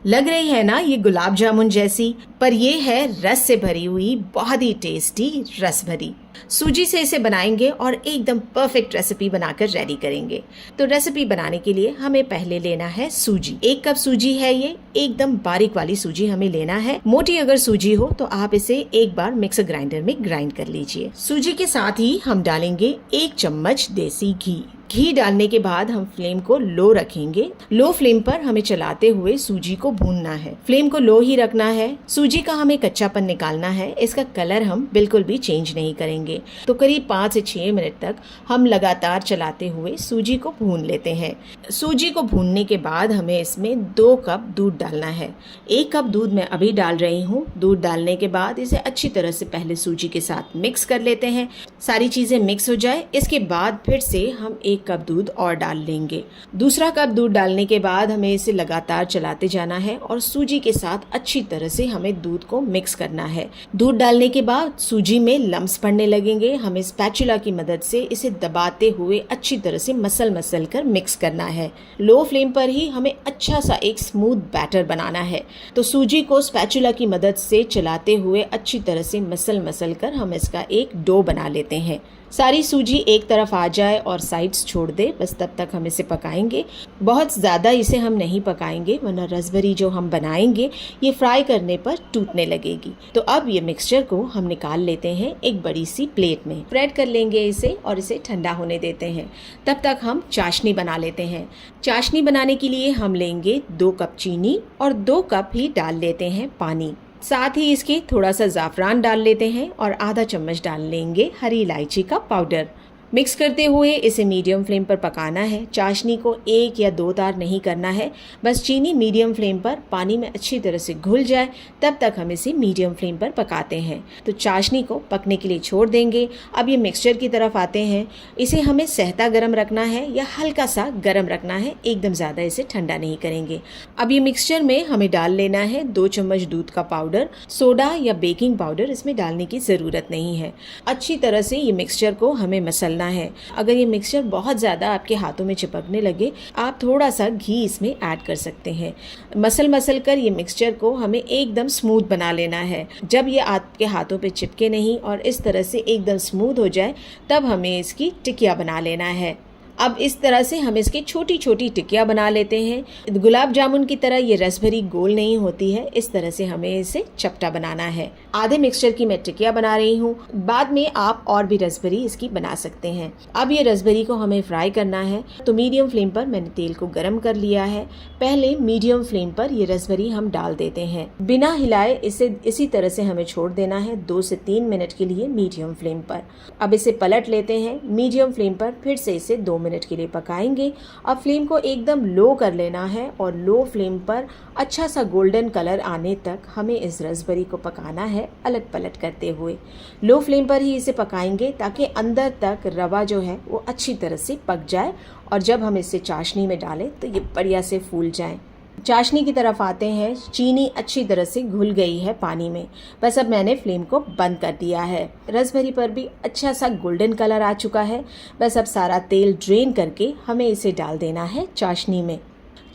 लग रही है ना ये गुलाब जामुन जैसी, पर ये है रस से भरी हुई बहुत ही टेस्टी रस भरी। सूजी से इसे बनाएंगे और एकदम परफेक्ट रेसिपी बनाकर रेडी करेंगे। तो रेसिपी बनाने के लिए हमें पहले लेना है सूजी। 1 कप सूजी है, ये एकदम बारीक वाली सूजी हमें लेना है। मोटी अगर सूजी हो तो आप इसे एक बार मिक्सर ग्राइंडर में ग्राइंड कर लीजिए। सूजी के साथ ही हम डालेंगे 1 चम्मच देसी घी। घी डालने के बाद हम फ्लेम को लो रखेंगे। लो फ्लेम पर हमें चलाते हुए सूजी को भूनना है। फ्लेम को लो ही रखना है। सूजी का हमें कच्चापन निकालना है। इसका कलर हम बिल्कुल भी चेंज नहीं करेंगे। तो करीब 5 से 6 मिनट तक हम लगातार चलाते हुए सूजी को भून लेते हैं। सूजी को भूनने के बाद हमें इसमें 2 कप दूध डालना है। 1 कप दूध मैं अभी डाल रही हूँ। दूध डालने के बाद इसे अच्छी तरह से पहले सूजी के साथ मिक्स कर लेते हैं। सारी चीजें मिक्स हो जाए, इसके बाद फिर से हम 1 कप दूध और डाल लेंगे। दूसरा कप दूध डालने के बाद हमें इसे लगातार चलाते जाना है और सूजी के साथ अच्छी तरह से हमें दूध को मिक्स करना है। दूध डालने के बाद सूजी में लम्स पड़ने लगेंगे। हमें स्पैचुला की मदद से इसे दबाते हुए अच्छी तरह से मसल कर मिक्स करना है। लो फ्लेम पर ही हमें अच्छा सा एक स्मूथ बैटर बनाना है। तो सूजी को स्पैचुला की मदद से चलाते हुए अच्छी तरह से मसल कर हम इसका एक डो बना लेते हैं। सारी सूजी एक तरफ आ जाए और साइड्स छोड़ दे, बस तब तक हम इसे पकाएंगे। बहुत ज़्यादा इसे हम नहीं पकाएंगे वरना रसभरी जो हम बनाएंगे ये फ्राई करने पर टूटने लगेगी। तो अब ये मिक्सचर को हम निकाल लेते हैं एक बड़ी सी प्लेट में। स्प्रेड कर लेंगे इसे और इसे ठंडा होने देते हैं। तब तक हम चाशनी बना लेते हैं। चाशनी बनाने के लिए हम लेंगे 2 कप चीनी और 2 कप ही डाल लेते हैं पानी। साथ ही इसके थोड़ा सा ज़ाफ़रान डाल लेते हैं और आधा चम्मच डाल लेंगे हरी इलायची का पाउडर। मिक्स करते हुए इसे मीडियम फ्लेम पर पकाना है। चाशनी को 1 या 2 तार नहीं करना है, बस चीनी मीडियम फ्लेम पर पानी में अच्छी तरह से घुल जाए तब तक हम इसे मीडियम फ्लेम पर पकाते हैं। तो चाशनी को पकने के लिए छोड़ देंगे। अब ये मिक्सचर की तरफ आते हैं। इसे हमें सहता गर्म रखना है या हल्का सा गर्म रखना है, एकदम ज़्यादा इसे ठंडा नहीं करेंगे। अब ये मिक्सचर में हमें डाल लेना है 2 चम्मच दूध का पाउडर। सोडा या बेकिंग पाउडर इसमें डालने की ज़रूरत नहीं है। अच्छी तरह से ये मिक्सचर को हमें मसलना है। अगर ये मिक्सचर बहुत ज़्यादा आपके हाथों में चिपकने लगे, आप थोड़ा सा घी इसमें ऐड कर सकते हैं। मसल कर ये मिक्सचर को हमें एकदम स्मूथ बना लेना है। जब ये आपके हाथों पे चिपके नहीं और इस तरह से एकदम स्मूथ हो जाए, तब हमें इसकी टिकिया बना लेना है। अब इस तरह से हम इसकी छोटी छोटी टिकिया बना लेते हैं। गुलाब जामुन की तरह ये रसभरी गोल नहीं होती है, इस तरह से हमें इसे चपटा बनाना है। आधे मिक्सचर की मैं टिकिया बना रही हूँ। बाद में आप और भी रसभरी इसकी बना सकते हैं। अब ये रसभरी को हमें फ्राई करना है। तो मीडियम फ्लेम पर मैंने तेल को गर्म कर लिया है। पहले मीडियम फ्लेम पर ये रसभरी हम डाल देते हैं। बिना हिलाए इसे इसी तरह से हमें छोड़ देना है 2 से 3 मिनट के लिए मीडियम फ्लेम पर। अब इसे पलट लेते हैं। मीडियम फ्लेम पर फिर से इसे 2 मिनट के लिए पकाएंगे। अब फ्लेम को एकदम लो कर लेना है और लो फ्लेम पर अच्छा सा गोल्डन कलर आने तक हमें इस रसभरी को पकाना है, अलट पलट करते हुए। लो फ्लेम पर ही इसे पकाएंगे ताकि अंदर तक रवा जो है वो अच्छी तरह से पक जाए और जब हम इसे चाशनी में डालें तो ये बढ़िया से फूल जाए। चाशनी की तरफ आते हैं। चीनी अच्छी तरह से घुल गई है पानी में। बस अब मैंने फ्लेम को बंद कर दिया है। रसभरी पर भी अच्छा सा गोल्डन कलर आ चुका है। बस अब सारा तेल ड्रेन करके हमें इसे डाल देना है चाशनी में।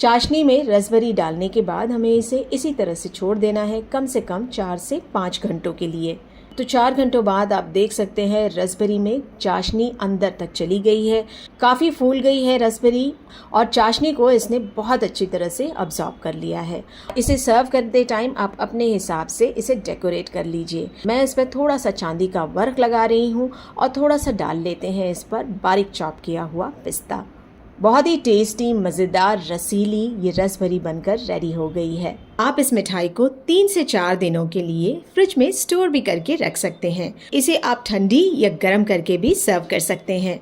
चाशनी में रसभरी डालने के बाद हमें इसे इसी तरह से छोड़ देना है कम से कम 4 से 5 घंटों के लिए। तो 4 घंटों बाद आप देख सकते हैं रसभरी में चाशनी अंदर तक चली गई है। काफ़ी फूल गई है रसभरी और चाशनी को इसने बहुत अच्छी तरह से अब्सॉर्ब कर लिया है। इसे सर्व करते टाइम आप अपने हिसाब से इसे डेकोरेट कर लीजिए। मैं इस पर थोड़ा सा चांदी का वर्क लगा रही हूँ और थोड़ा सा डाल लेते हैं इस पर बारीक चॉप किया हुआ पिस्ता। बहुत ही टेस्टी, मज़ेदार, रसीली ये रसभरी बनकर रेडी हो गई है। आप इस मिठाई को 3 से 4 दिनों के लिए फ्रिज में स्टोर भी करके रख सकते हैं। इसे आप ठंडी या गर्म करके भी सर्व कर सकते हैं।